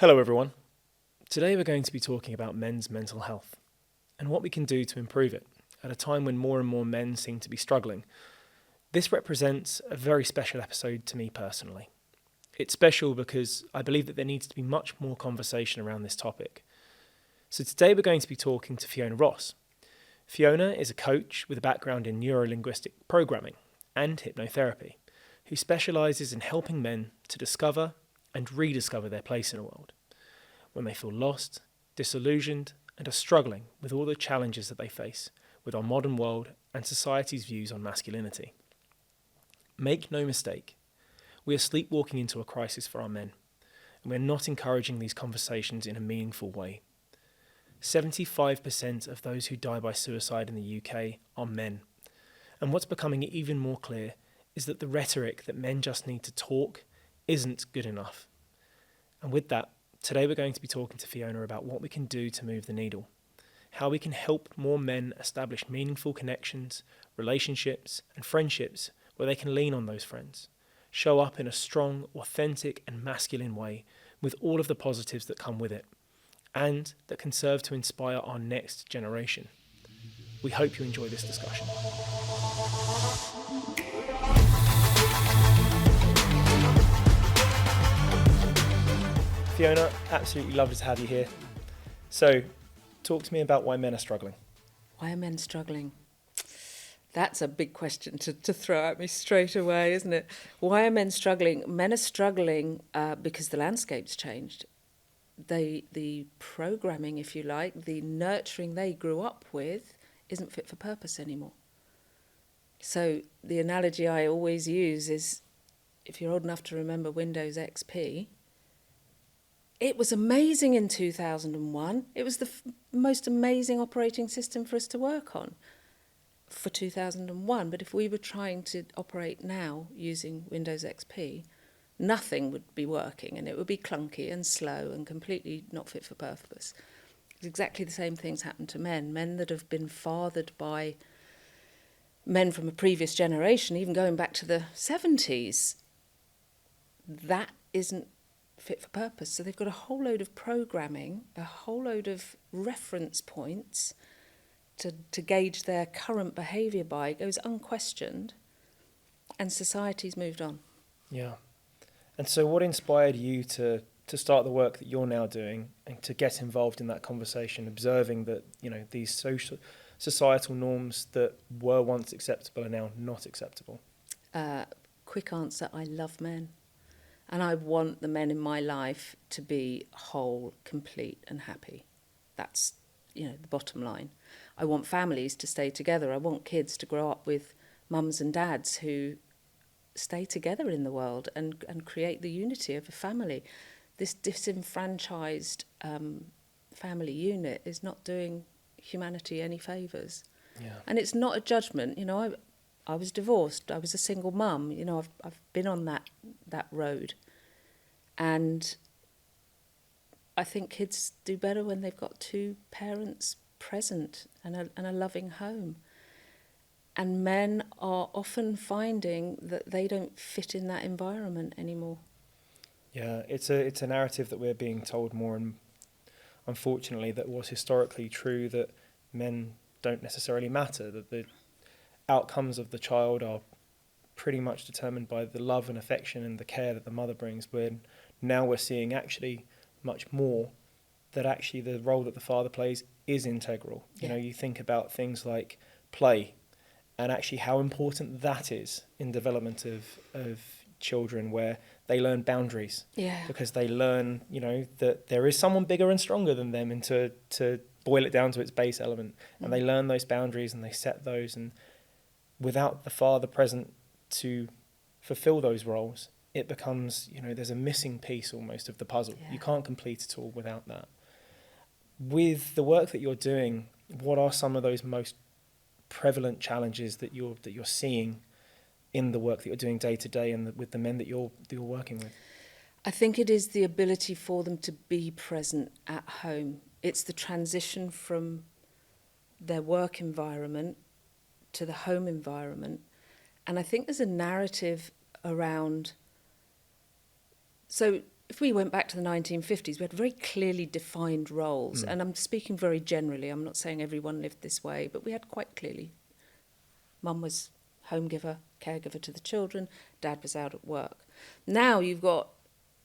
Hello everyone. Today we're going to be talking about men's mental health and what we can do to improve it at a time when more and more men seem to be struggling. This represents a very special episode to me personally. It's special because I believe that there needs to be much more conversation around this topic. So today we're going to be talking to Fiona Ross. Fiona is a coach with a background in neurolinguistic programming and hypnotherapy, who specialises in helping men to discover and rediscover their place in the world when they feel lost, disillusioned, and are struggling with all the challenges that they face with our modern world and society's views on masculinity. Make no mistake, we are sleepwalking into a crisis for our men, and we're not encouraging these conversations in a meaningful way. 75% of those who die by suicide in the UK are men, and what's becoming even more clear is that the rhetoric that men just need to talk isn't good enough. And with that, today we're going to be talking to Fiona about what we can do to move the needle, how we can help more men establish meaningful connections, relationships, and friendships where they can lean on those friends, show up in a strong, authentic, and masculine way with all of the positives that come with it, and that can serve to inspire our next generation. We hope you enjoy this discussion. Fiona, absolutely lovely to have you here. So, talk to me about why men are struggling. Why are men struggling? That's a big question to throw at me straight away, isn't it? Why are men struggling? Men are struggling because the landscape's changed. The programming, if you like, the nurturing they grew up with isn't fit for purpose anymore. So the analogy I always use is, if you're old enough to remember Windows XP, it was amazing in 2001. It was the most amazing operating system for us to work on for 2001. But if we were trying to operate now using Windows XP, nothing would be working, and it would be clunky and slow and completely not fit for purpose. Exactly the same things happen to men. Men that have been fathered by men from a previous generation, even going back to the 70s, that isn't fit for purpose. So they've got a whole load of programming, a whole load of reference points to gauge their current behaviour by. It goes unquestioned, and society's moved on. Yeah. And so what inspired you to start the work that you're now doing and to get involved in that conversation, observing that, these societal norms that were once acceptable are now not acceptable? Quick answer, I love men. And I want the men in my life to be whole, complete and happy. That's, the bottom line. I want families to stay together. I want kids to grow up with mums and dads who stay together in the world and create the unity of a family. This disenfranchised family unit is not doing humanity any favours. Yeah. And it's not a judgment. I was divorced. I was a single mum. I've been on that road, and I think kids do better when they've got two parents present and a loving home. And men are often finding that they don't fit in that environment anymore. Yeah, it's a narrative that we're being told more, and unfortunately that was historically true, that men don't necessarily matter, that the outcomes of the child are pretty much determined by the love and affection and the care that the mother brings, when now we're seeing actually much more that actually the role that the father plays is integral. Yeah. You think about things like play and actually how important that is in development of children, where they learn boundaries. Yeah. Because they learn, that there is someone bigger and stronger than them, and to boil it down to its base element. And they learn those boundaries and they set those, and without the father present to fulfill those roles, it becomes, there's a missing piece almost of the puzzle. Yeah. You can't complete it all without that. With the work that you're doing, what are some of those most prevalent challenges that you're seeing in the work that you're doing day to day and with the men that you're working with? I think it is the ability for them to be present at home. It's the transition from their work environment to the home environment. And I think there's a narrative around... So if we went back to the 1950s, we had very clearly defined roles. And I'm speaking very generally. I'm not saying everyone lived this way, but we had quite clearly. Mum was home giver, caregiver to the children. Dad was out at work. Now you've got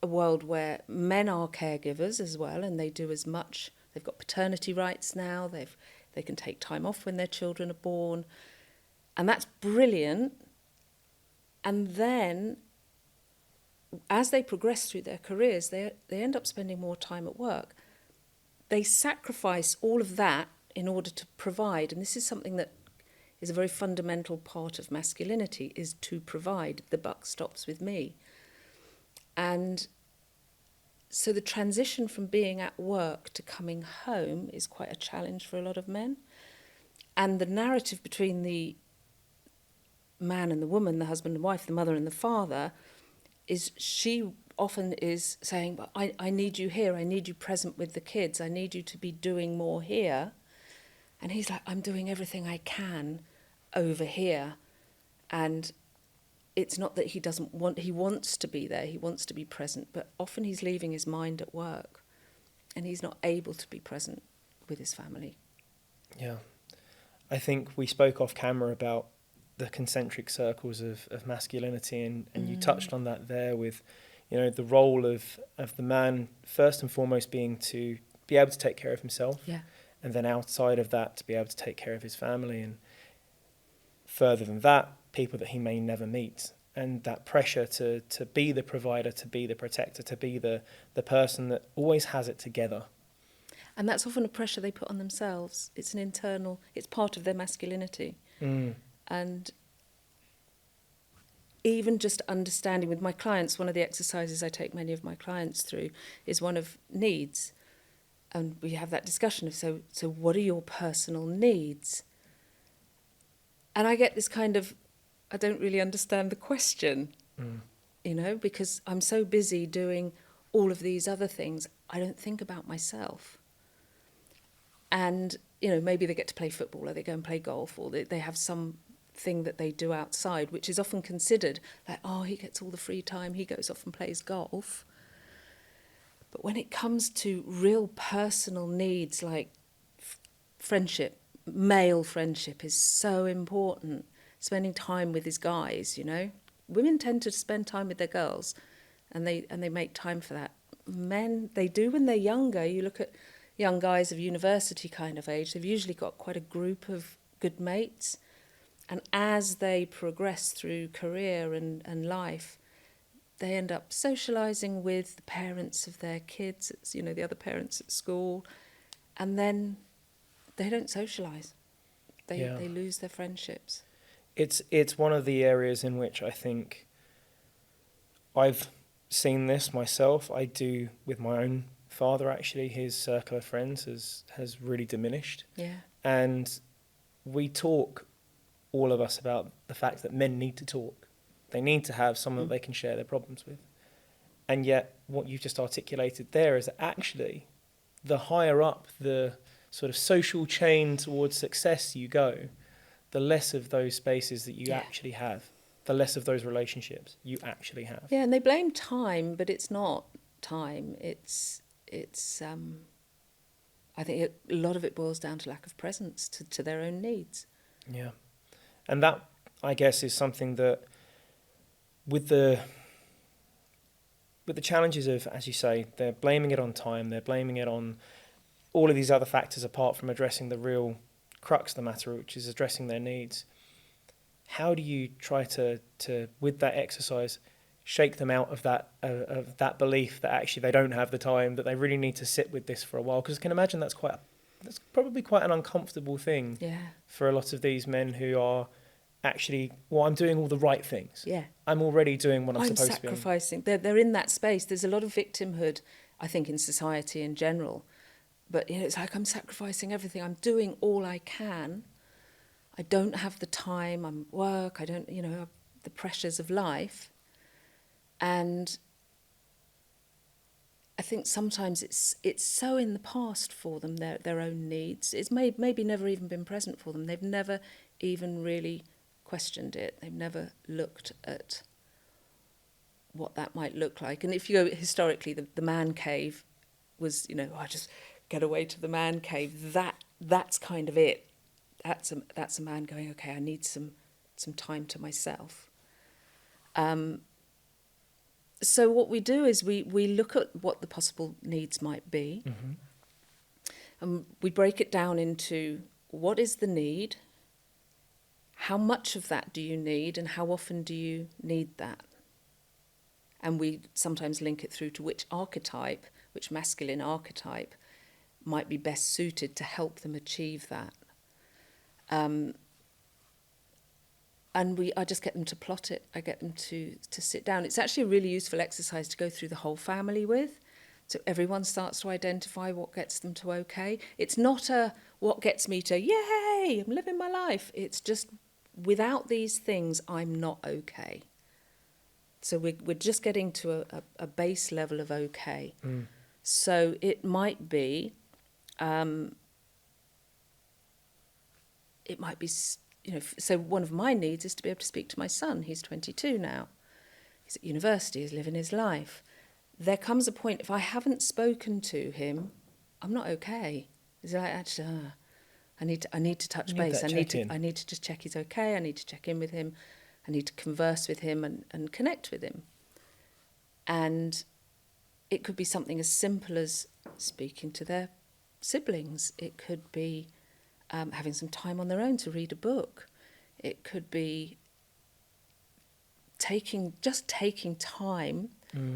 a world where men are caregivers as well, and they do as much. They've got paternity rights now. They can take time off when their children are born. And that's brilliant. And then, as they progress through their careers, they end up spending more time at work. They sacrifice all of that in order to provide. And this is something that is a very fundamental part of masculinity, is to provide. The buck stops with me. And so the transition from being at work to coming home is quite a challenge for a lot of men. And the narrative between the man and the woman, the husband and wife, the mother and the father, is she often is saying, but I need you here, I need you present with the kids, I need you to be doing more here. And he's like, I'm doing everything I can over here. And it's not that he wants to be there, he wants to be present, but often he's leaving his mind at work and he's not able to be present with his family. Yeah. I think we spoke off camera about the concentric circles of masculinity, and you touched on that there with, the role of the man, first and foremost being to be able to take care of himself. Yeah. And then outside of that, to be able to take care of his family, and further than that, people that he may never meet. And that pressure to be the provider, to be the protector, to be the person that always has it together. And that's often a pressure they put on themselves. It's it's part of their masculinity. And even just understanding with my clients, one of the exercises I take many of my clients through is one of needs. And we have that discussion of, so what are your personal needs? And I get this kind of, I don't really understand the question, because I'm so busy doing all of these other things, I don't think about myself. And, maybe they get to play football, or they go and play golf, or they have some thing that they do outside, which is often considered like, oh, he gets all the free time, he goes off and plays golf. But when it comes to real personal needs like friendship, male friendship is so important. Spending time with his guys, Women tend to spend time with their girls, and they make time for that. Men, they do when they're younger. You look at young guys of university kind of age, they've usually got quite a group of good mates. And as they progress through career and life, they end up socialising with the parents of their kids, the other parents at school, and then they don't socialise. They lose their friendships. It's one of the areas in which I think I've seen this myself. I do with my own father, actually. His circle of friends has really diminished. Yeah. And we talk, all of us, about the fact that men need to talk. They need to have someone that they can share their problems with. And yet what you've just articulated there is that actually the higher up the sort of social chain towards success you go, the less of those spaces that you actually have, the less of those relationships you actually have. Yeah, and they blame time, but it's not time. It's I think a lot of it boils down to lack of presence to their own needs. Yeah. And that, I guess, is something that with the challenges of, as you say, they're blaming it on time, they're blaming it on all of these other factors apart from addressing the real crux of the matter, which is addressing their needs. How do you try to with that exercise, shake them out of that belief that actually they don't have the time, that they really need to sit with this for a while? Because I can imagine that's probably quite an uncomfortable thing for a lot of these men who are actually, well, I'm doing all the right things. Yeah. I'm already doing what I'm supposed to be. I'm sacrificing. They're in that space. There's a lot of victimhood, I think, in society in general. But it's like, I'm sacrificing everything. I'm doing all I can. I don't have the time. I'm at work. I don't, the pressures of life. And I think sometimes it's so in the past for them, their own needs. It's maybe never even been present for them. They've never even really questioned it. They've never looked at what that might look like. And if you go historically, the man cave was, I just get away to the man cave. That's kind of it. That's a man going, okay, I need some time to myself. So what we do is we look at what the possible needs might be, Mm-hmm. and we break it down into what is the need, how much of that do you need, and how often do you need that? And we sometimes link it through to which masculine archetype might be best suited to help them achieve that. And I just get them to plot it. I get them to sit down. It's actually a really useful exercise to go through the whole family with. So everyone starts to identify what gets them to okay. It's not what gets me to, yay, I'm living my life. It's just, without these things, I'm not okay. So we're just getting to a base level of okay. Mm. So it might be, so one of my needs is to be able to speak to my son. He's 22 now. He's at university, he's living his life. There comes a point, if I haven't spoken to him, I'm not okay. It's like, actually, I need to touch base. I need to just check he's okay. I need to check in with him. I need to converse with him and connect with him. And it could be something as simple as speaking to their siblings. It could be having some time on their own to read a book. It could be taking time.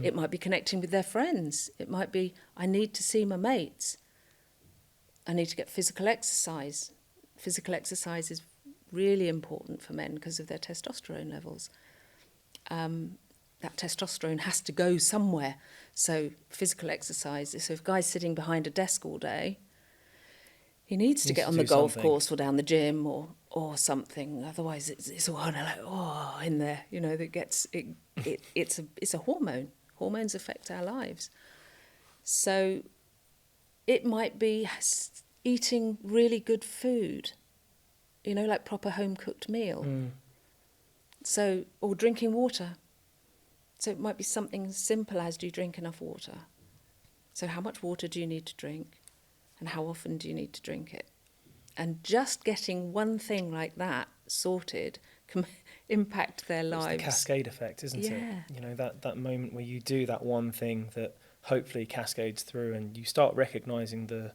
It might be connecting with their friends. It might be, I need to see my mates. I need to get physical exercise. Physical exercise is really important for men because of their testosterone levels. That testosterone has to go somewhere. So physical exercise. So if a guy's sitting behind a desk all day, he needs to get on the golf course or down the gym or something. Otherwise, it's all like in there. That gets it. It's a hormone. Hormones affect our lives. So it might be eating really good food. Like proper home cooked meal. So, or drinking water. So it might be something simple as, do you drink enough water? So how much water do you need to drink? And how often do you need to drink it? And just getting one thing like that sorted can impact their lives. It's the cascade effect, isn't it? That moment where you do that one thing that hopefully cascades through, and you start recognising the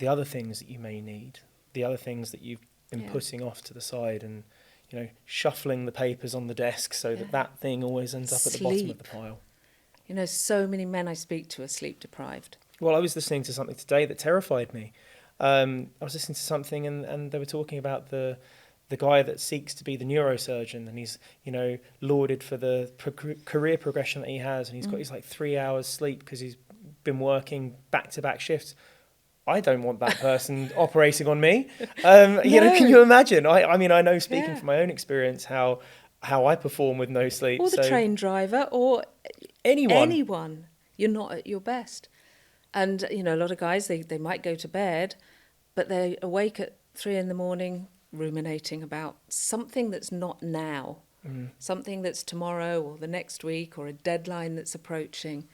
other things that you may need, the other things that you've been putting off to the side, and shuffling the papers on the desk so that thing always ends up at the bottom of the pile. So many men I speak to are sleep deprived. Well, I was listening to something today that terrified me. I was listening to something and they were talking about the guy that seeks to be the neurosurgeon, and he's, lauded for the career progression that he has, and he's got his 3 hours sleep because he's been working back-to-back shifts. I don't want that person operating on me. No. Can you imagine? I mean, I know, speaking from my own experience, how I perform with no sleep. Or the train driver, or anyone. You're not at your best. And, a lot of guys, they might go to bed, but they're awake at 3 a.m, ruminating about something that's not now, something that's tomorrow or the next week or a deadline that's approaching,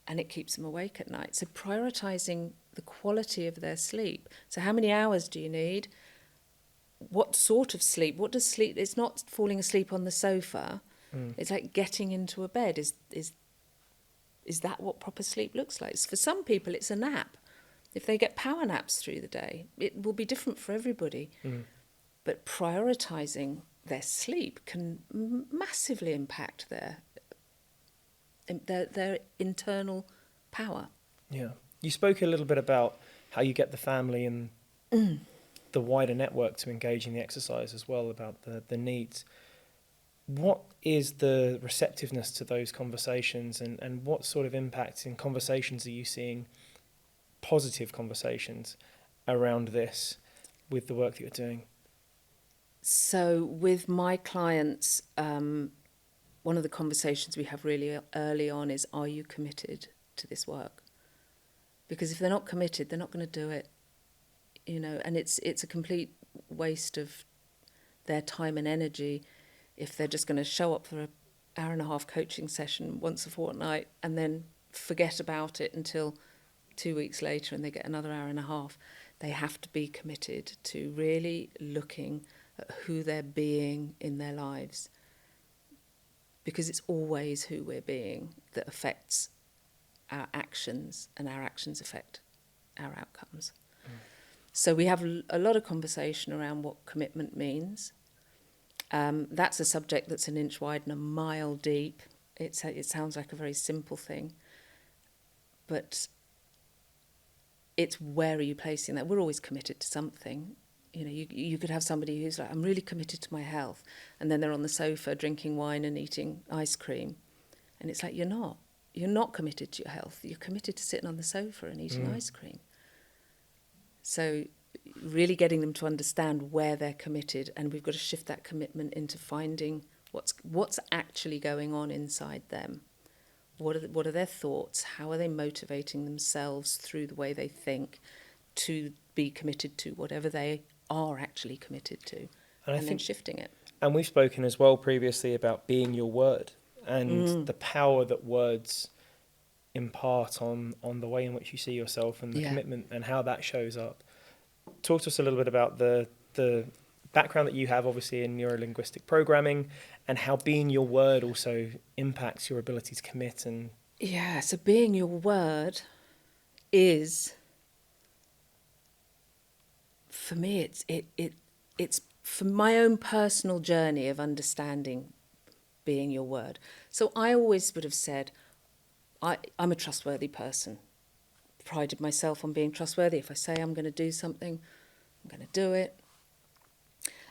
and it keeps them awake at night. So prioritising the quality of their sleep. So how many hours do you need? What sort of sleep? What does sleep? It's not falling asleep on the sofa. It's like getting into a bed. Is that what proper sleep looks like? For some people, it's a nap. If they get power naps through the day, it will be different for everybody. But prioritising their sleep can massively impact their internal power. Yeah. You spoke a little bit about how you get the family and the wider network to engage in the exercise as well, about the needs. What is the receptiveness to those conversations, and what sort of impact in conversations are you seeing, positive conversations around this with the work that you're doing? So with my clients, one of the conversations we have really early on is, are you committed to this work? Because if they're not committed, they're not going to do it, and it's a complete waste of their time and energy if they're just going to show up for hour-and-a-half coaching session once a fortnight and then forget about it until 2 weeks later and they get another hour and a half. They have to be committed to really looking at who they're being in their lives, because it's always who we're being that affects our actions, and our actions affect our outcomes. So we have a lot of conversation around what commitment means. That's a subject that's an inch wide and a mile deep. It sounds like a very simple thing, but it's where are you placing that? We're always committed to something. You know, you could have somebody who's like, I'm really committed to my health, and then they're on the sofa drinking wine and eating ice cream, and it's like, you're not. You're not committed to your health. You're committed to sitting on the sofa and eating ice cream. So really getting them to understand where they're committed, and we've got to shift that commitment into finding what's actually going on inside them. What are their thoughts? How are they motivating themselves through the way they think to be committed to whatever they are actually committed to, and then shifting it. And we've spoken as well previously about being your word and the power that words impart on the way in which you see yourself and the commitment and how that shows up. Talk to us a little bit about the background that you have, obviously, in neurolinguistic programming, and how being your word also impacts your ability to commit. And so being your word is, for me, it's for my own personal journey of understanding being your word. So I always would have said, I'm a trustworthy person. Prided myself on being trustworthy. If I say I'm going to do something, I'm going to do it.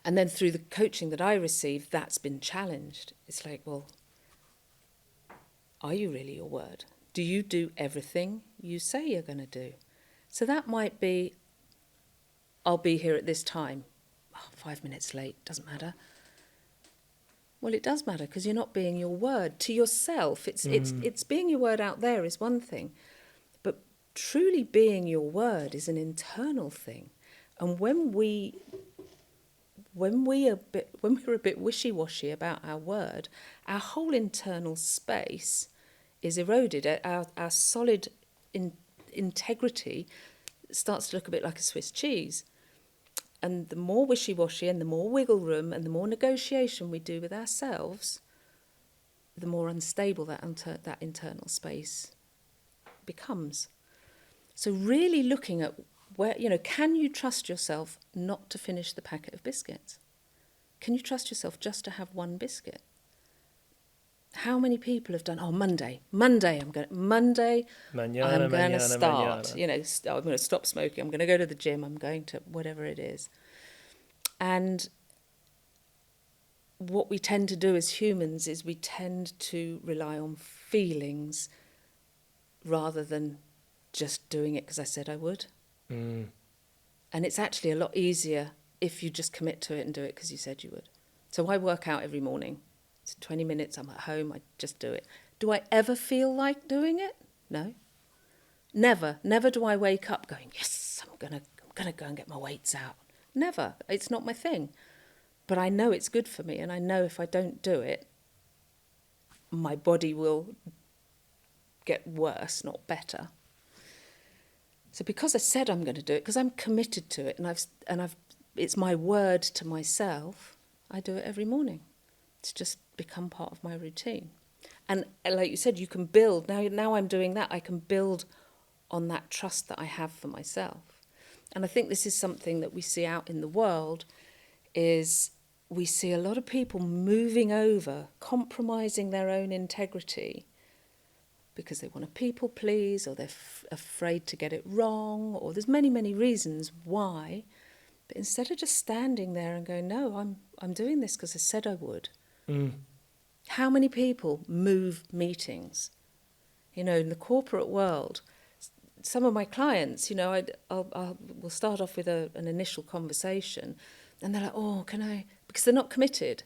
And then through the coaching that I received, that's been challenged. It's like, well, are you really your word? Do you do everything you say you're going to do? So that might be, I'll be here at this time. 5 minutes late, doesn't matter. Well, it does matter, because you're not being your word to yourself. It's being your word out there is one thing, but truly being your word is an internal thing. And when we're a bit wishy-washy about our word, our whole internal space is eroded. Our solid integrity starts to look a bit like a Swiss cheese. And the more wishy-washy and the more wiggle room and the more negotiation we do with ourselves, the more unstable that internal space becomes. So really looking at where, can you trust yourself not to finish the packet of biscuits? Can you trust yourself just to have one biscuit? How many people have done, Monday, I'm going to start, I'm going to stop smoking, I'm going to go to the gym, I'm going to whatever it is. And what we tend to do as humans is we tend to rely on feelings rather than just doing it because I said I would. And it's actually a lot easier if you just commit to it and do it because you said you would. So I work out every morning. It's 20 minutes, I'm at home, I just do it. Do I ever feel like doing it? No. Never do I wake up going, yes, I'm gonna go and get my weights out. Never. It's not my thing. But I know it's good for me, and I know if I don't do it, my body will get worse, not better. So because I said I'm going to do it, because I'm committed to it, and it's my word to myself, I do it every morning. It's just become part of my routine. And like you said, you can build. Now I'm doing that. I can build on that trust that I have for myself. And I think this is something that we see out in the world, is we see a lot of people moving over, compromising their own integrity because they want to people please, or they're afraid to get it wrong, or there's many, many reasons why. But instead of just standing there and going, no, I'm doing this because I said I would. How many people move meetings? In the corporate world, some of my clients, we'll start off with an initial conversation, and they're like, oh, can I? Because they're not committed,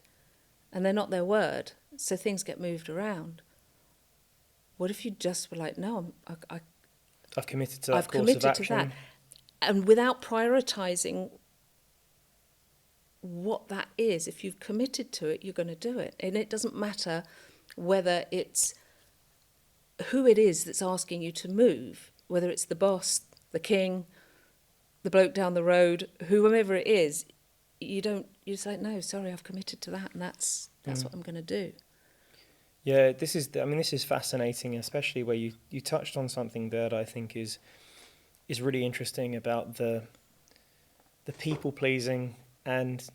and they're not their word, so things get moved around. What if you just were like, no, I've committed to that I've course committed of action. to that, and without prioritising what that is, if you've committed to it, you're going to do it, and it doesn't matter whether it's who it is that's asking you to move, whether it's the boss, the king, the bloke down the road, whoever it is, you say, no, sorry, I've committed to that, and that's what I'm going to do. Yeah, this is fascinating, especially where you touched on something that I think is really interesting about the people pleasing and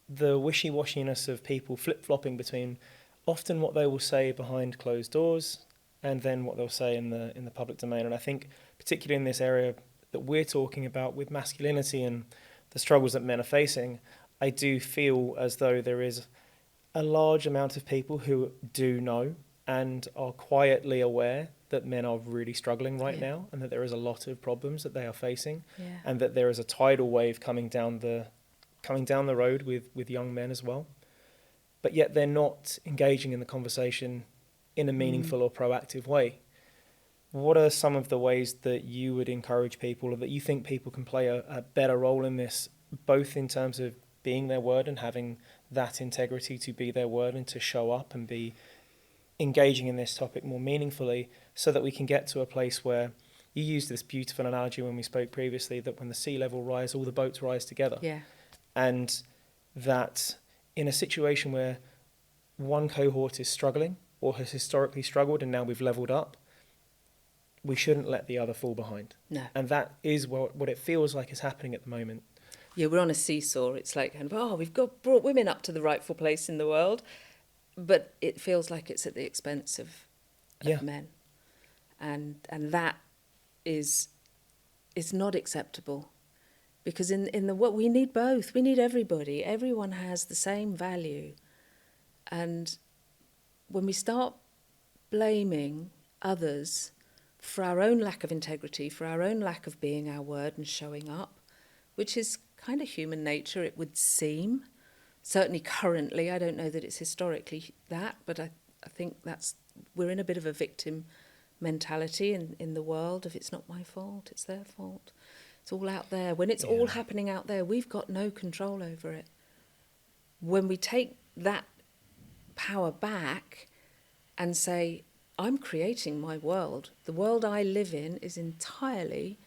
the wishy-washiness of people flip-flopping between often what they will say behind closed doors and then what they'll say in the public domain. And I think particularly in this area that we're talking about with masculinity and the struggles that men are facing, I do feel as though there is a large amount of people who do know and are quietly aware that men are really struggling right now, and that there is a lot of problems that they are facing, and that there is a tidal wave coming down the road with young men as well. But yet they're not engaging in the conversation in a meaningful or proactive way. What are some of the ways that you would encourage people, or that you think people can play a better role in this, both in terms of being their word and having that integrity to be their word and to show up and be engaging in this topic more meaningfully, so that we can get to a place where, you used this beautiful analogy when we spoke previously, that when the sea level rise, all the boats rise together. Yeah. And that in a situation where one cohort is struggling or has historically struggled and now we've leveled up, we shouldn't let the other fall behind. No. And that is what it feels like is happening at the moment. Yeah, we're on a seesaw. It's like, we've brought women up to the rightful place in the world, but it feels like it's at the expense of men. And that is not acceptable. Because in the what we need both. We need everybody. Everyone has the same value. And when we start blaming others for our own lack of integrity, for our own lack of being our word and showing up, which is kind of human nature, it would seem. Certainly currently, I don't know that it's historically that, but I think we're in a bit of a victim mentality in the world of it's not my fault, it's their fault. It's all out there. When it's all happening out there, we've got no control over it. When we take that power back and say, I'm creating my world. The world I live in is entirely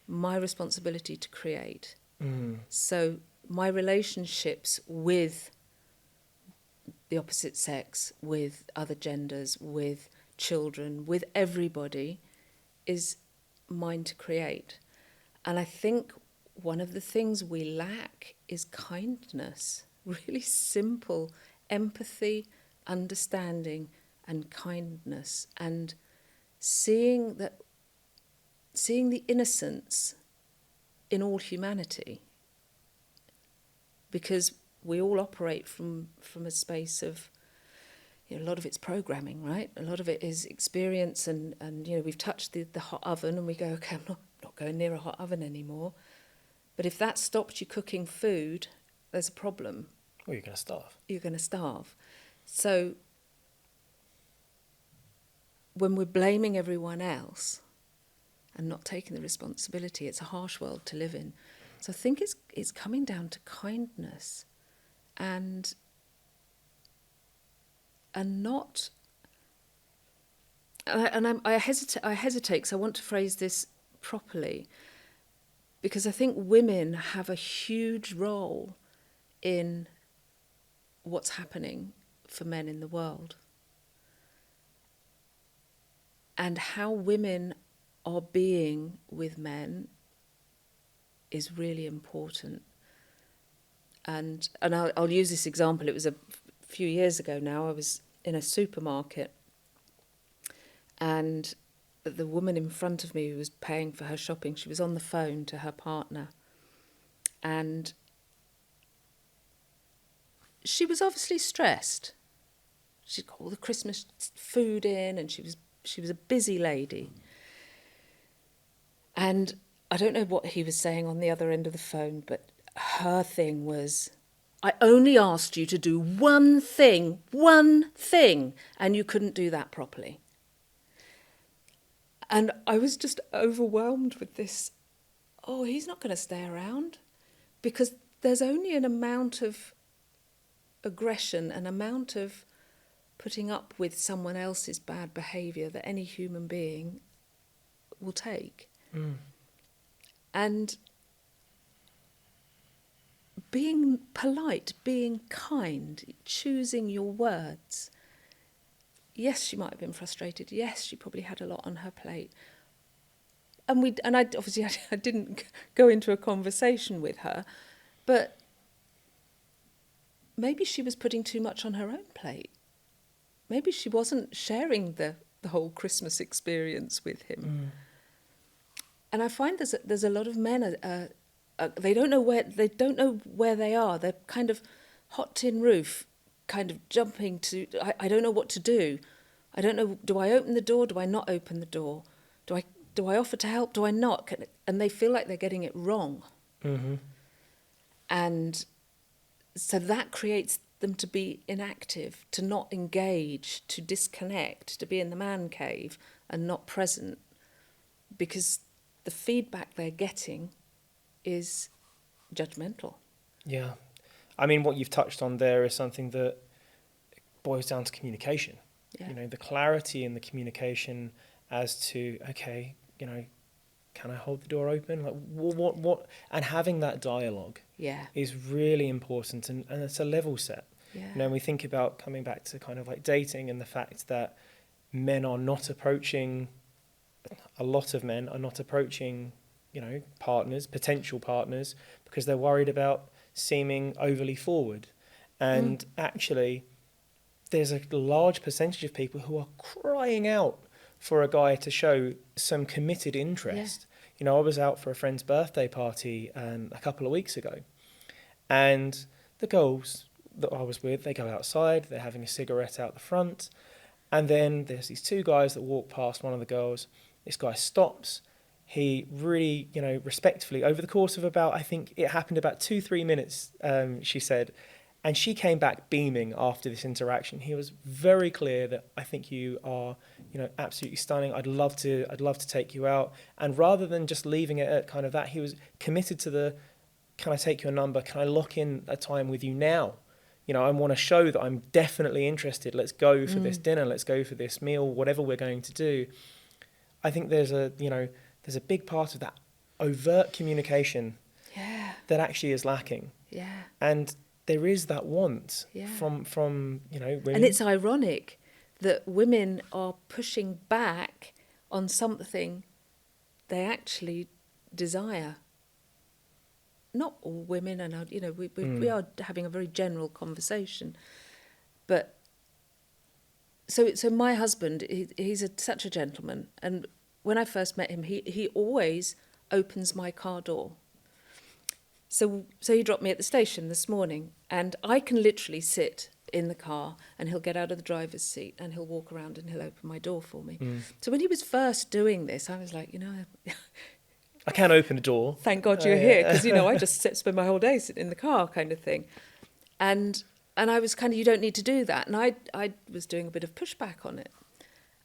my responsibility to create. So my relationships with the opposite sex, with other genders, with children, with everybody, is mine to create. And I think one of the things we lack is kindness, really simple empathy, understanding, and kindness, and seeing the innocence in all humanity, because we all operate from a space of, a lot of it's programming, right? A lot of it is experience, and we've touched the hot oven and we go, okay, I'm not going near a hot oven anymore. But if that stops you cooking food, there's a problem. Well, you're going to starve. You're going to starve. So when we're blaming everyone else and not taking the responsibility, it's a harsh world to live in. So I think it's coming down to kindness and not. I hesitate because I want to phrase this properly, because I think women have a huge role in what's happening for men in the world. And how women are being with men is really important. And I'll use this example. It was a few years ago now. I was in a supermarket, and the woman in front of me who was paying for her shopping, she was on the phone to her partner. And she was obviously stressed. She'd got all the Christmas food in, and she was a busy lady. And I don't know what he was saying on the other end of the phone, but her thing was, I only asked you to do one thing, and you couldn't do that properly. And I was just overwhelmed with this, he's not going to stay around, because there's only an amount of aggression, an amount of putting up with someone else's bad behaviour that any human being will take. And being polite, being kind, choosing your words. Yes, she might have been frustrated. Yes, she probably had a lot on her plate. And I obviously I didn't go into a conversation with her, but maybe she was putting too much on her own plate. Maybe she wasn't sharing the whole Christmas experience with him. And I find there's a lot of men. They don't know where they are. They're kind of hot tin roof, kind of jumping to. I don't know what to do. I don't know. Do I open the door? Do I not open the door? Do I offer to help? Do I not? And they feel like they're getting it wrong. And so that creates them to be inactive, to not engage, to disconnect, to be in the man cave and not present, because the feedback they're getting is judgmental. Yeah. I mean, what you've touched on there is something that boils down to communication. Yeah. You know, the clarity in the communication as to, okay, you know, can I hold the door open? Like, what? And having that dialogue is really important, and it's a level set. Yeah. You know, when we think about coming back to kind of like dating and the fact that men are not approaching, a lot of men are not approaching, you know, partners, potential partners, because they're worried about seeming overly forward. And actually, there's a large percentage of people who are crying out for a guy to show some committed interest. Yeah. You know, I was out for a friend's birthday party a couple of weeks ago, and the girls that I was with, they go outside, they're having a cigarette out the front, and then there's these two guys that walk past one of the girls. This guy stops. He really, you know, respectfully, over the course of about, I think it happened about 2-3 minutes, she said, and she came back beaming after this interaction. He was very clear that, I think you are, you know, absolutely stunning. I'd love to take you out. And rather than just leaving it at kind of that, he was committed to the, can I take your number? Can I lock in a time with you now? You know, I want to show that I'm definitely interested. Let's go for this dinner. Let's go for this meal, whatever we're going to do. I think there's a big part of that overt communication that actually is lacking. Yeah. And there is that want from you know, women. And it's ironic that women are pushing back on something they actually desire. Not all women, and you know, we are having a very general conversation, but so my husband, he's such a gentleman, and when I first met him, he always opens my car door. So he dropped me at the station this morning, and I can literally sit in the car, and he'll get out of the driver's seat, and he'll walk around, and he'll open my door for me. So when he was first doing this, I was like, you know, I can't open a door. Thank God you're here, because, you know, I just spend my whole day sitting in the car kind of thing. And I was kind of, you don't need to do that. And I was doing a bit of pushback on it.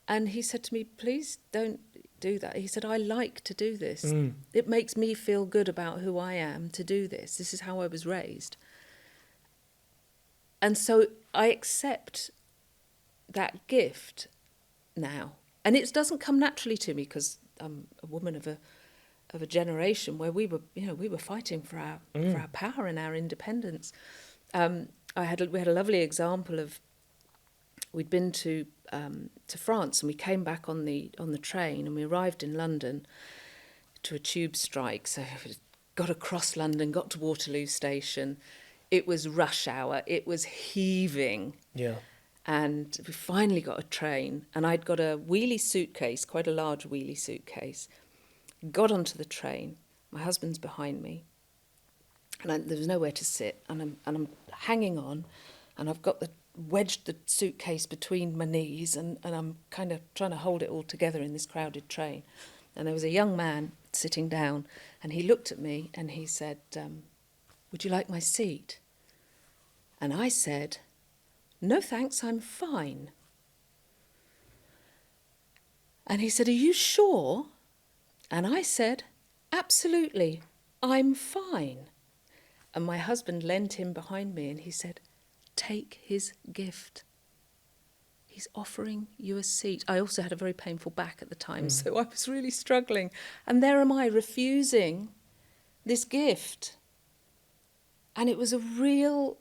And he said to me, please don't do that. He said, I like to do this. It makes me feel good about who I am to do this. This is how I was raised. And so I accept that gift now. And it doesn't come naturally to me, because I'm a woman of a generation where we were fighting for our power and our independence. We had a lovely example of, we'd been to France, and we came back on the train, and we arrived in London to a tube strike. So we got across London, got to Waterloo Station. It was rush hour. It was heaving. Yeah. And we finally got a train, and I'd got a wheelie suitcase, quite a large wheelie suitcase. Got onto the train. My husband's behind me, and there was nowhere to sit. And I'm hanging on, and I've got wedged the suitcase between my knees, and I'm kind of trying to hold it all together in this crowded train. And there was a young man sitting down, and he looked at me and he said, "Would you like my seat?" And I said, "No, thanks, I'm fine." And he said, "Are you sure?" And I said, "Absolutely, I'm fine." And my husband leant in behind me and he said, "Take his gift." He's offering you a seat. I also had a very painful back at the time, so I was really struggling. And there am I refusing this gift. And it was a real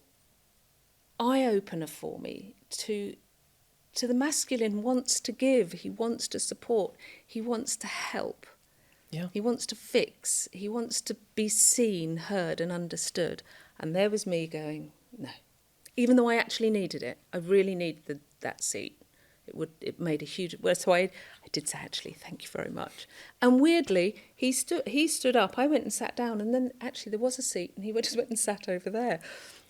eye-opener for me to the masculine wants to give, he wants to support, he wants to help. Yeah. He wants to fix, he wants to be seen, heard and understood. And there was me going, no. Even though I actually needed it, I really needed that seat. It made a huge... Well, so I did say, actually, thank you very much. And weirdly, he stood up, I went and sat down, and then actually there was a seat, and he just went and sat over there.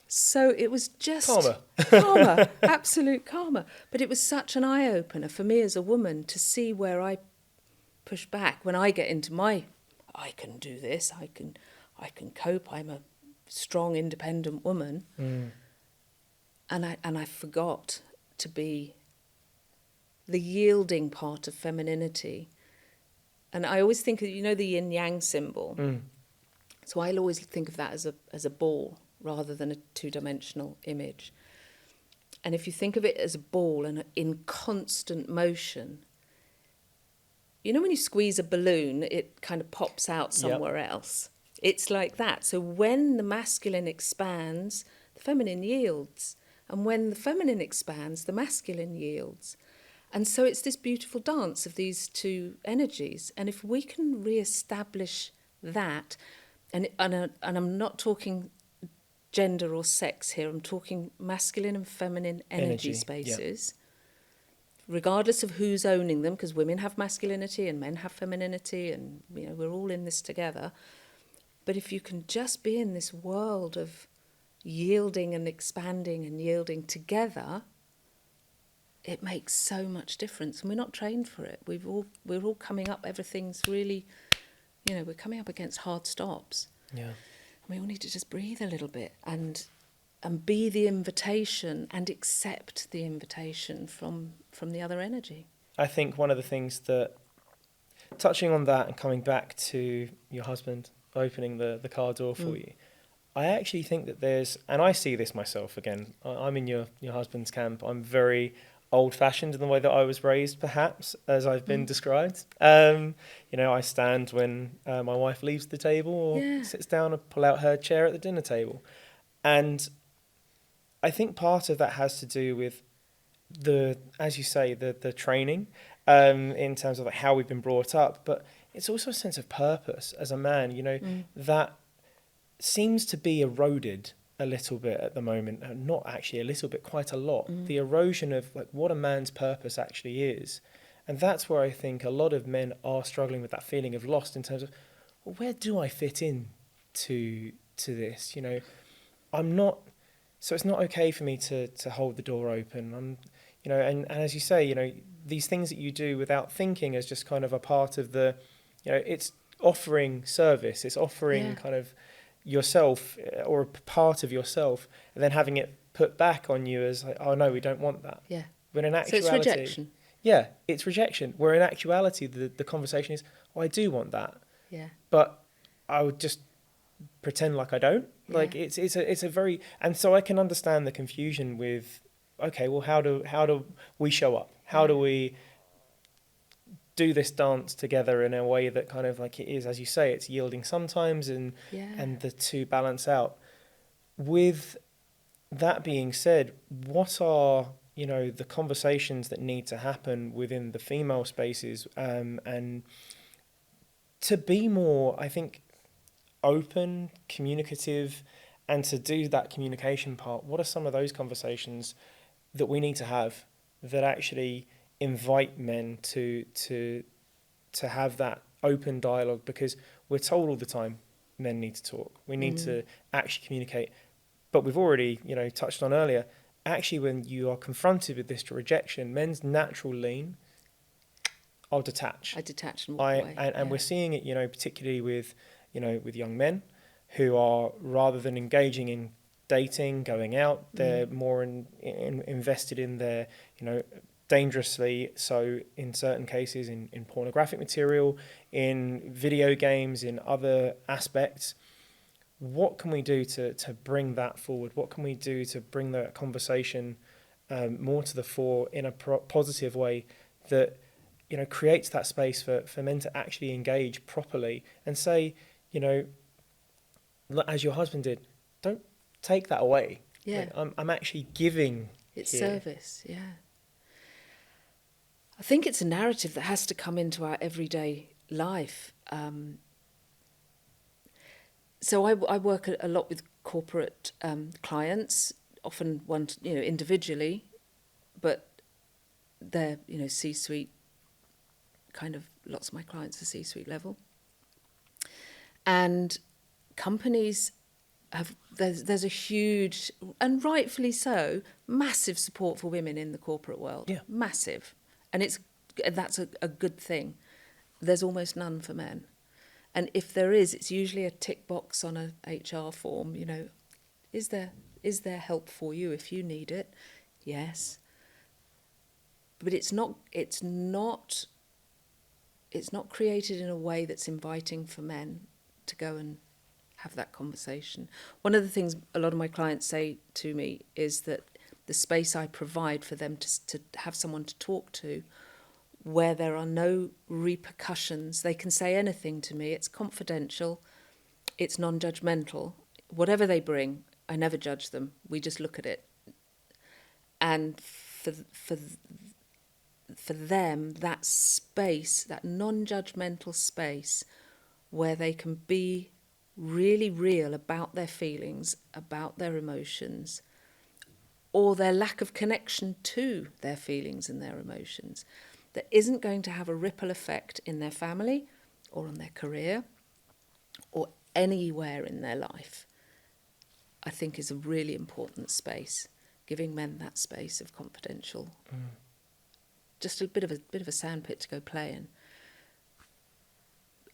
So it was just... Karma. Karma, absolute karma. But it was such an eye-opener for me as a woman to see where I push back when I get into my, I can do this, I can cope, I'm a strong, independent woman. And I forgot to be the yielding part of femininity. And I always think of, the yin-yang symbol. So I'll always think of that as a ball rather than a two-dimensional image. And if you think of it as a ball and in constant motion, when you squeeze a balloon, it kind of pops out somewhere else. It's like that. So when the masculine expands, the feminine yields. And when the feminine expands, the masculine yields. And so it's this beautiful dance of these two energies. And if we can re-establish that, and I'm not talking gender or sex here, I'm talking masculine and feminine energy spaces, regardless of who's owning them, because women have masculinity and men have femininity, and we're all in this together. But if you can just be in this world of yielding and expanding and yielding together, it makes so much difference. And we're not trained for it. We're all coming up, everything's really, we're coming up against hard stops. Yeah. And we all need to just breathe a little bit and be the invitation and accept the invitation from the other energy. I think one of the things that, touching on that and coming back to your husband opening the car door for you, I actually think that there's, and I see this myself again, I'm in your husband's camp, I'm very old-fashioned in the way that I was raised, perhaps, as I've been described. I stand when my wife leaves the table or sits down and pull out her chair at the dinner table. And I think part of that has to do with as you say, the training in terms of how we've been brought up, but it's also a sense of purpose as a man, that seems to be eroded a little bit at the moment. Not actually a little bit, quite a lot. The erosion of what a man's purpose actually is. And that's where I think a lot of men are struggling with that feeling of lost in terms of, well, where do I fit in to this? I'm not, so it's not okay for me to hold the door open. And as you say, these things that you do without thinking as just kind of a part of the, it's offering service, it's offering kind of yourself or a part of yourself, and then having it put back on you as like, oh no, we don't want that. Yeah. When in actuality, so it's rejection. Yeah, it's rejection. Where in actuality, the conversation is, oh, I do want that. Yeah. But I would just pretend like I don't. Like it's a very, and so I can understand the confusion with, okay, well, how do we show up? How do we do this dance together in a way that kind of like it is, as you say, it's yielding sometimes and the two balance out. With that being said, what are, the conversations that need to happen within the female spaces and to be more, I think, open, communicative, and to do that communication part? What are some of those conversations that we need to have that actually invite men to have that open dialogue? Because we're told all the time men need to talk, we need to actually communicate, but we've already touched on earlier, actually when you are confronted with this rejection, men's natural lean, I detach and walk away. And we're seeing it particularly with with young men who are, rather than engaging in dating, going out, they're more invested in their dangerously so in certain cases in pornographic material, in video games, in other aspects. What can we do to bring that forward? What can we do to bring that conversation more to the fore in a positive way that, creates that space for men to actually engage properly and say, as your husband did, don't take that away. Yeah. Like, I'm actually giving It's here. service, yeah. I think it's a narrative that has to come into our everyday life. So I work a lot with corporate clients, often individually, but they're, C-suite, kind of lots of my clients are C-suite level. And companies there's a huge, and rightfully so, massive support for women in the corporate world. Yeah. Massive. And that's a good thing. There's almost none for men. And if there is, it's usually a tick box on a HR form, is there help for you if you need it? Yes. But it's not created in a way that's inviting for men to go and have that conversation. One of the things a lot of my clients say to me is that the space I provide for them to have someone to talk to, where there are no repercussions, they can say anything to me, it's confidential, it's non-judgmental. Whatever they bring, I never judge them, we just look at it. And for them, that space, that non-judgmental space where they can be really real about their feelings, about their emotions, or their lack of connection to their feelings and their emotions, that isn't going to have a ripple effect in their family or on their career or anywhere in their life, I think is a really important space, giving men that space of confidential, just a bit of a sandpit to go play in.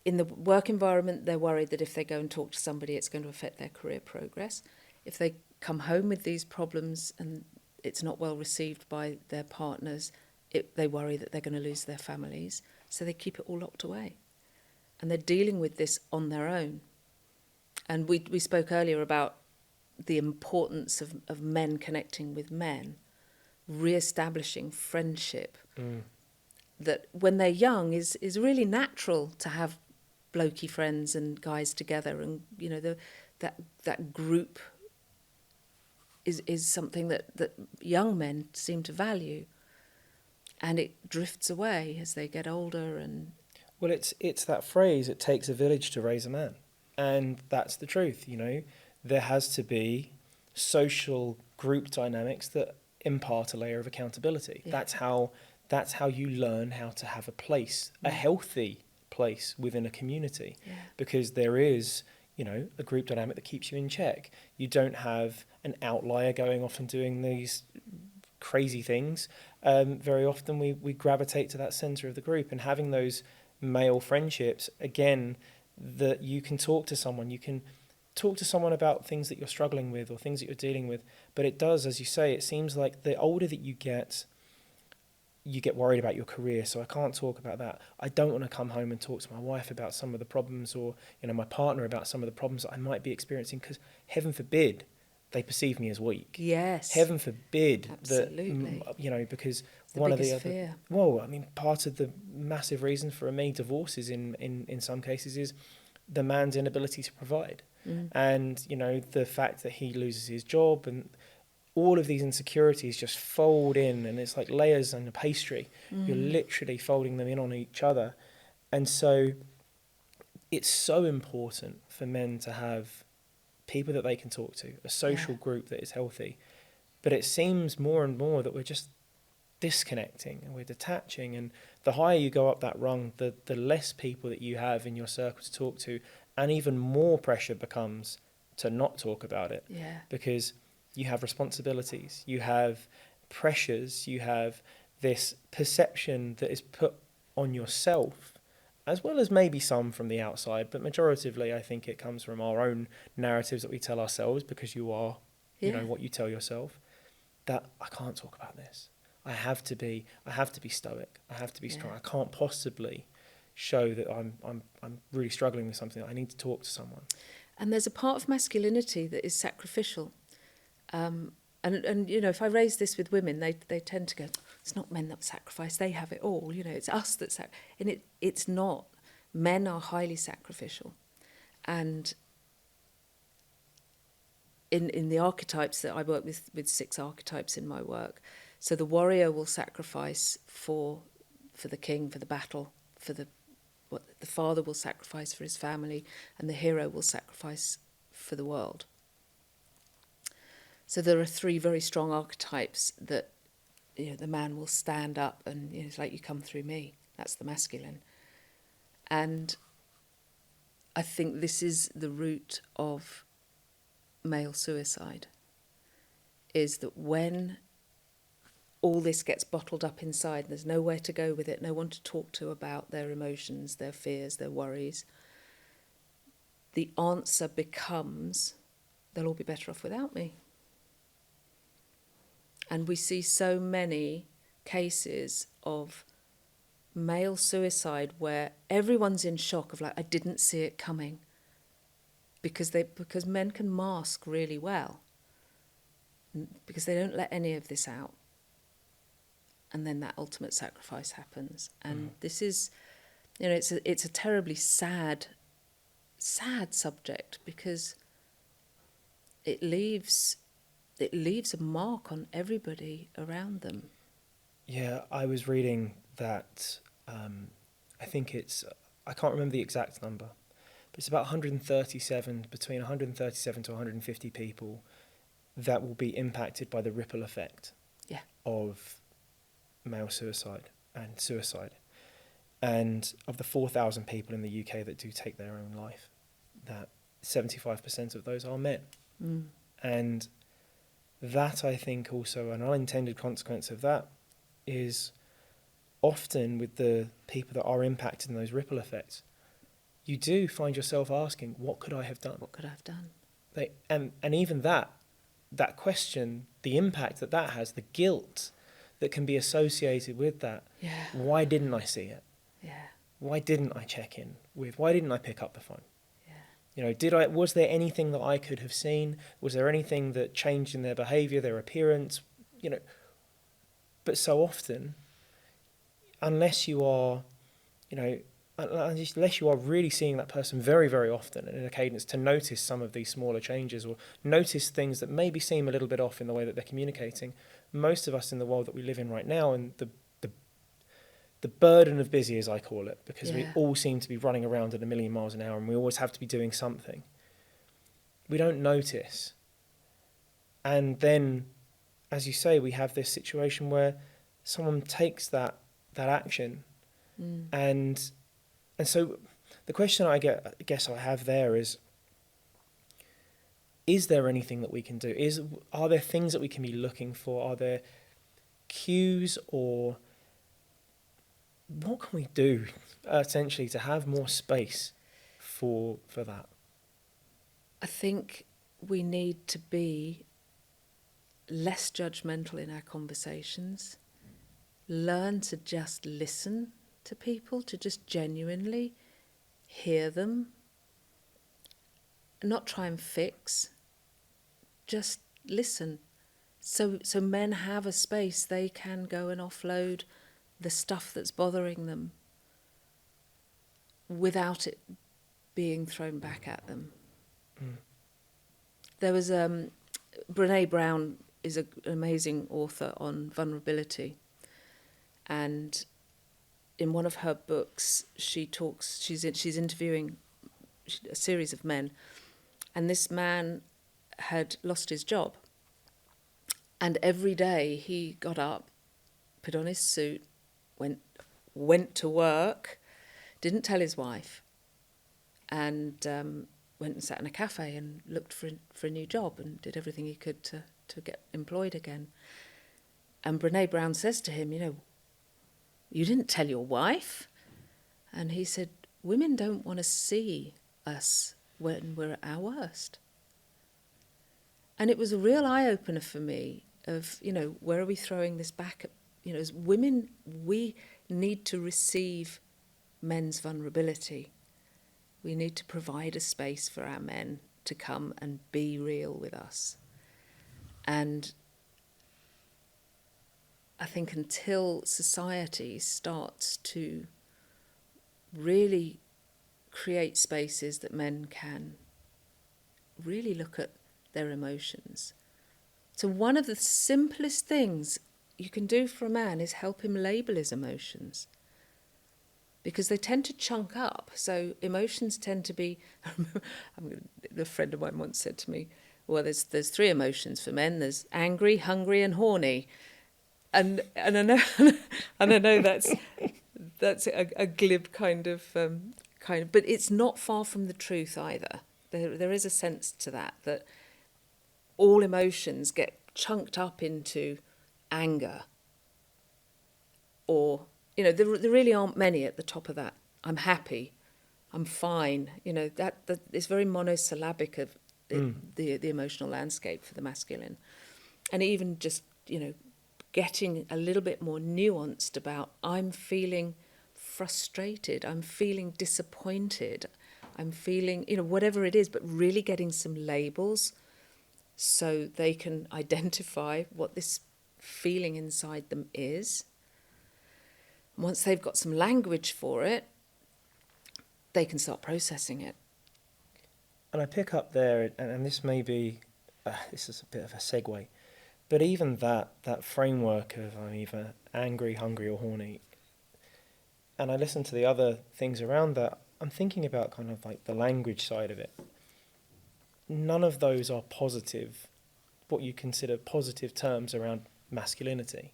In the work environment, they're worried that if they go and talk to somebody, it's going to affect their career progress. If they come home with these problems and it's not well received by their partners, they worry that they're going to lose their families. So they keep it all locked away. And they're dealing with this on their own. And we spoke earlier about the importance of men connecting with men, re-establishing friendship. That when they're young is really natural to have blokey friends and guys together, and that group is something that young men seem to value, and it drifts away as they get older. And well, it's that phrase, it takes a village to raise a man, and that's the truth. There has to be social group dynamics that impart a layer of accountability. Yeah. That's how you learn how to have a place, a healthy place within a community, because there is, a group dynamic that keeps you in check. You don't have an outlier going off and doing these crazy things. Very often we gravitate to that center of the group, and having those male friendships, again, that you can talk to someone, about things that you're struggling with or things that you're dealing with. But it does, as you say, it seems like the older that you get worried about your career, so I can't talk about that. I don't want to come home and talk to my wife about some of the problems, or my partner about some of the problems that I might be experiencing, because heaven forbid they perceive me as weak. yes, Heaven forbid absolutely. that, because It's the one of the biggest other fear. well, I mean, part of the massive reason for me divorces in some cases is the man's inability to provide. And the fact that he loses his job, and all of these insecurities just fold in, and it's like layers on a pastry. You're literally folding them in on each other. And so it's so important for men to have people that they can talk to, a social group that is healthy. But it seems more and more that we're just disconnecting and we're detaching, and the higher you go up that rung, the less people that you have in your circle to talk to, and even more pressure becomes to not talk about it. Because you have responsibilities, you have pressures, you have this perception that is put on yourself, as well as maybe some from the outside, but majoritively I think it comes from our own narratives that we tell ourselves, because you are, what you tell yourself, that I can't talk about this. I have to be stoic. I have to be strong. I can't possibly show that I'm really struggling with something. I need to talk to someone. And there's a part of masculinity that is sacrificial. And you know, if I raise this with women, they tend to go, it's not men that sacrifice, they have it all, you know, it's us that and it's not. Men are highly sacrificial. And in the archetypes that I work with 6 archetypes in my work, so the warrior will sacrifice for the king, for the battle, what the father will sacrifice for his family, and the hero will sacrifice for the world. So there are 3 very strong archetypes that, you know, the man will stand up and, you know, it's like, you come through me. That's the masculine. And I think this is the root of male suicide, is that when all this gets bottled up inside, there's nowhere to go with it, no one to talk to about their emotions, their fears, their worries, the answer becomes, they'll all be better off without me. And we see so many cases of male suicide where everyone's in shock of like, I didn't see it coming. Because men can mask really well. Because they don't let any of this out. And then that ultimate sacrifice happens. And this is, you know, it's a terribly sad subject, because it leaves a mark on everybody around them. Yeah, I was reading that, I can't remember the exact number, but it's about between 137 to 150 people that will be impacted by the ripple effect of male suicide and suicide. And of the 4,000 people in the UK that do take their own life, that 75% of those are men. And that, I think, also an unintended consequence of that is often with the people that are impacted in those ripple effects, you do find yourself asking, what could I have done? What could I have done? And even that question, the impact that has, the guilt that can be associated with that. Yeah. Why didn't I see it? Yeah. Why didn't I check in with? Why didn't I pick up the phone? Yeah. You know, was there anything that I could have seen? Was there anything that changed in their behaviour, their appearance? You know, but so often, unless you are really seeing that person very, very often and in a cadence to notice some of these smaller changes or notice things that maybe seem a little bit off in the way that they're communicating, most of us in the world that we live in right now, and the burden of busy, as I call it, because we all seem to be running around at 1,000,000 miles an hour and we always have to be doing something, we don't notice. And then, as you say, we have this situation where someone takes that action. And so the question I guess I have there is there anything that we can do? Are there things that we can be looking for? Are there cues, or what can we do essentially to have more space for that? I think we need to be less judgmental in our conversations, learn to just listen to people, to just genuinely hear them, not try and fix, just listen. So men have a space they can go and offload the stuff that's bothering them without it being thrown back at them. There was Brene Brown is an amazing author on vulnerability, and in one of her books she's interviewing a series of men, and this man had lost his job, and every day he got up, put on his suit, went to work, didn't tell his wife, and went and sat in a cafe and looked for a new job and did everything he could to get employed again. And Brene Brown says to him, you didn't tell your wife? And he said, women don't want to see us when we're at our worst. And it was a real eye-opener for me of, where are we throwing this back at? As women, we need to receive men's vulnerability. We need to provide a space for our men to come and be real with us. And I think until society starts to really create spaces that men can really look at their emotions. So one of the simplest things you can do for a man is help him label his emotions, because they tend to chunk up. So emotions tend to be, a friend of mine once said to me, well, there's three emotions for men. There's angry, hungry and horny. And I know and I know that's a glib kind of, but it's not far from the truth either. There is a sense to that all emotions get chunked up into anger, or there really aren't many at the top of that. I'm happy, I'm fine. That it's very monosyllabic of the emotional landscape for the masculine, and even just getting a little bit more nuanced about I'm feeling frustrated, I'm feeling disappointed, I'm feeling whatever it is, but really getting some labels so they can identify what this feeling inside them is. Once they've got some language for it, they can start processing it. And I pick up there, and this may be, this is a bit of a segue, but even that framework of I'm either angry, hungry or horny, and I listen to the other things around that, I'm thinking about kind of like the language side of it. None of those are positive, what you consider positive terms around masculinity.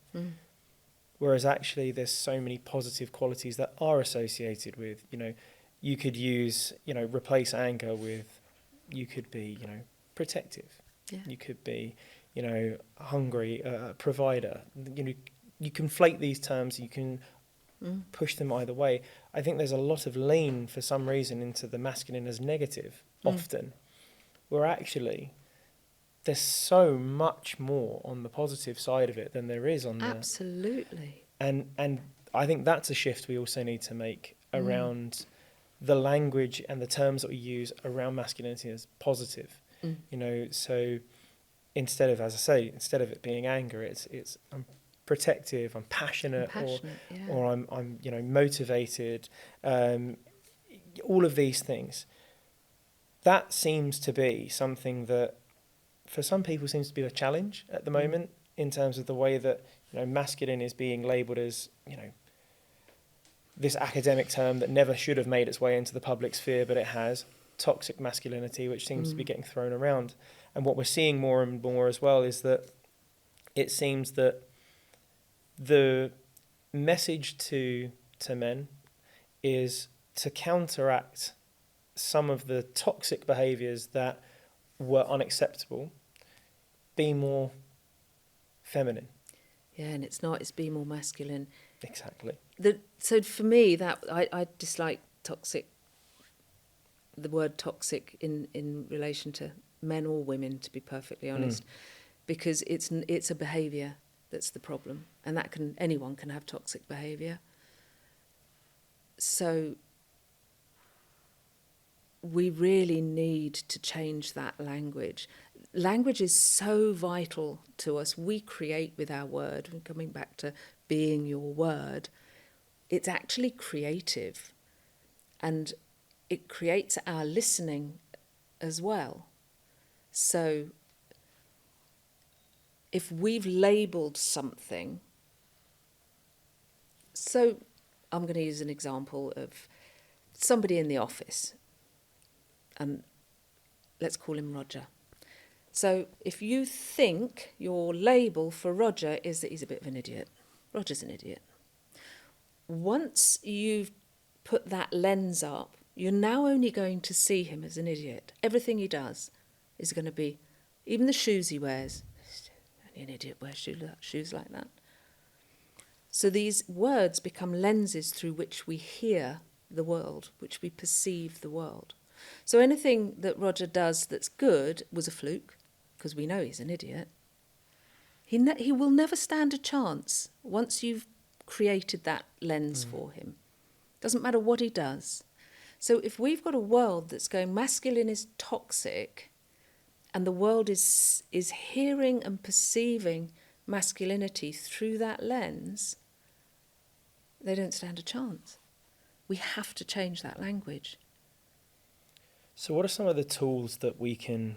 Whereas actually there's so many positive qualities that are associated with, you could use, replace anger with, you could be, protective. Yeah. You could be, hungry, provider. You conflate these terms, you can push them either way. I think there's a lot of lean for some reason into the masculine as negative often, where actually there's so much more on the positive side of it than there is on the... Absolutely. And I think that's a shift we also need to make around the language and the terms that we use around masculinity as positive. So instead of of it being anger, it's I'm protective, I'm passionate, or I'm motivated, all of these things. That seems to be something that for some people seems to be a challenge at the moment, in terms of the way that masculine is being labelled as this academic term that never should have made its way into the public sphere, but it has. Toxic masculinity, which seems to be getting thrown around. And what we're seeing more and more as well is that it seems that the message to men is to counteract some of the toxic behaviours that were unacceptable, be more feminine. Yeah, and it's be more masculine. Exactly. So for me, that I dislike toxic, the word toxic in relation to men or women, to be perfectly honest, because it's a behaviour that's the problem, and anyone can have toxic behaviour. So we really need to change that language. Language is so vital to us. We create with our word. And coming back to being your word, it's actually creative, and it creates our listening as well. So if we've labelled something, so I'm going to use an example of somebody in the office, and let's call him Roger. So if you think your label for Roger is that he's a bit of an idiot, Roger's an idiot. Once you've put that lens up, you're now only going to see him as an idiot. Everything he does is going to be, even the shoes he wears, only an idiot wears shoes like that. So these words become lenses through which we hear the world, which we perceive the world. So anything that Roger does that's good was a fluke, because we know he's an idiot. He will never stand a chance once you've created that lens for him. Doesn't matter what he does. So if we've got a world that's going masculine is toxic, and the world is hearing and perceiving masculinity through that lens, they don't stand a chance. We have to change that language. So what are some of the tools that we can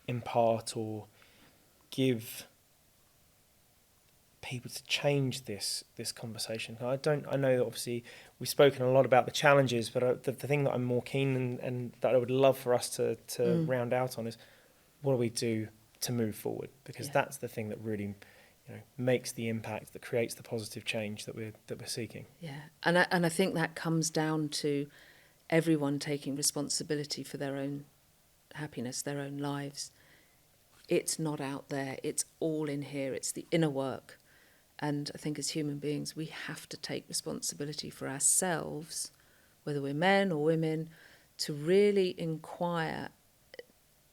impart or give people to change this conversation? I know that obviously we've spoken a lot about the challenges, but the thing that I'm more keen and that I would love for us to round out on is, what do we do to move forward? Because that's the thing that really, makes the impact, that creates the positive change that we're seeking. Yeah, and I think that comes down to everyone taking responsibility for their own happiness, their own lives. It's not out there, it's all in here, it's the inner work. And I think as human beings, we have to take responsibility for ourselves, whether we're men or women, to really inquire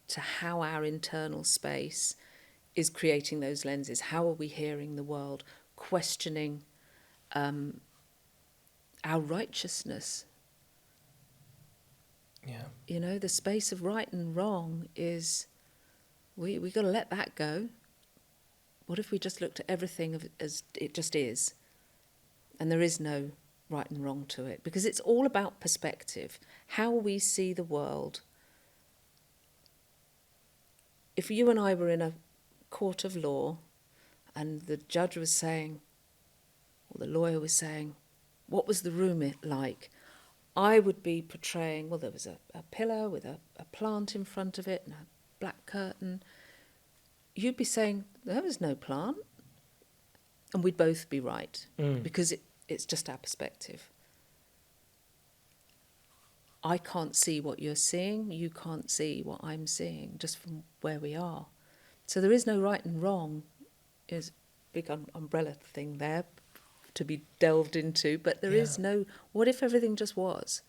to how our internal space is creating those lenses. How are we hearing the world? Questioning our righteousness. Yeah. The space of right and wrong is, we got to let that go. What if we just looked at everything as it just is? And there is no right and wrong to it, because it's all about perspective, how we see the world. If you and I were in a court of law and the judge was saying, or the lawyer was saying, what was the room like? I would be portraying, well, there was a pillar with a plant in front of it and a black curtain. You'd be saying, there was no plant. And we'd both be right, because it's just our perspective. I can't see what you're seeing, you can't see what I'm seeing, just from where we are. So there is no right and wrong. There's a big umbrella thing there to be delved into, but there is no, what if everything just was?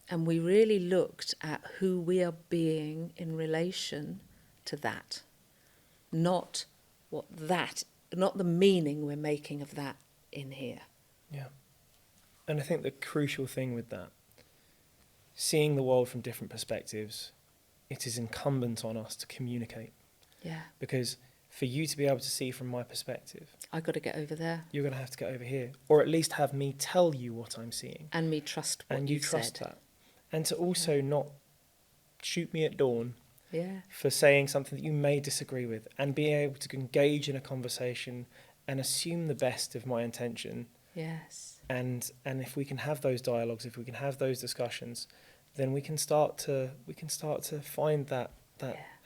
And we really looked at who we are being in relation to that, not the meaning we're making of that in here. Yeah. And I think the crucial thing with that, seeing the world from different perspectives, it is incumbent on us to communicate. Yeah. Because for you to be able to see from my perspective, I've got to get over there. You're going to have to get over here, or at least have me tell you what I'm seeing. And me trust what and you trust said. that. And to also not shoot me at dawn for saying something that you may disagree with, and being able to engage in a conversation and assume the best of my intention. Yes. And if we can have those dialogues, if we can have those discussions, then we can start to find that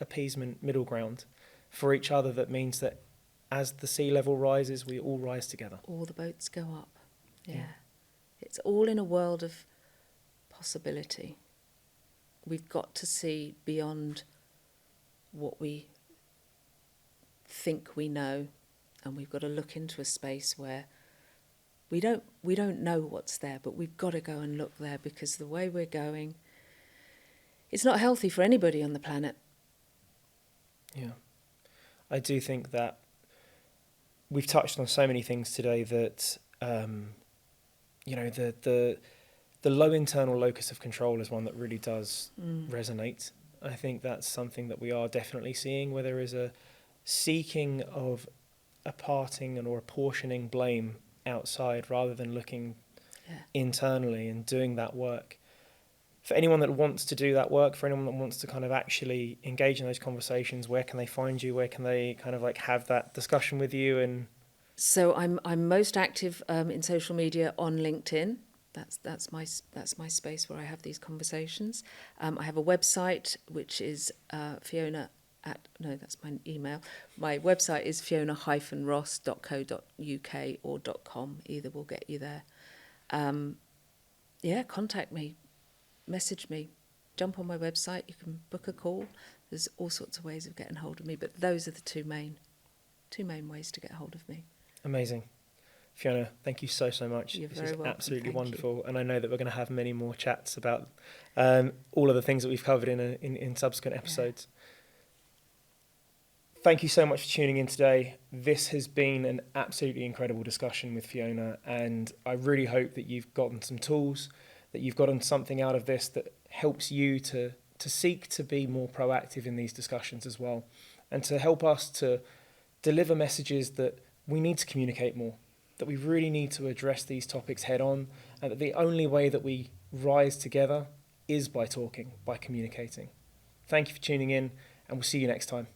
appeasement middle ground for each other. That means that as the sea level rises, we all rise together. All the boats go up. Yeah. It's all in a world of possibility. We've got to see beyond what we think we know, and we've got to look into a space where we don't know what's there, but we've got to go and look there, because the way we're going, it's not healthy for anybody on the planet. Yeah. I do think that we've touched on so many things today that, the low internal locus of control is one that really does resonate. I think that's something that we are definitely seeing, where there is a seeking of a parting or apportioning blame outside rather than looking internally and doing that work. For anyone that wants to do that work, for anyone that wants to kind of actually engage in those conversations, where can they find you? Where can they kind of like have that discussion with you? And so I'm most active in social media on LinkedIn. That's my space where I have these conversations. I have a website which is Fiona that's my email. My website is fiona-ross.co.uk or .com. Either will get you there. Contact me, message me, jump on my website. You can book a call. There's all sorts of ways of getting hold of me, but those are the two main ways to get hold of me. Amazing. Fiona, thank you so much. You're this very is welcome. absolutely Thank wonderful, you. and I know that we're going to have many more chats about all of the things that we've covered in subsequent episodes. Thank you so much for tuning in today. This has been an absolutely incredible discussion with Fiona, and I really hope that you've gotten some tools, that you've gotten something out of this that helps you to seek to be more proactive in these discussions as well, and to help us to deliver messages that we need to communicate more, that we really need to address these topics head on, and that the only way that we rise together is by talking, by communicating. Thank you for tuning in, and we'll see you next time.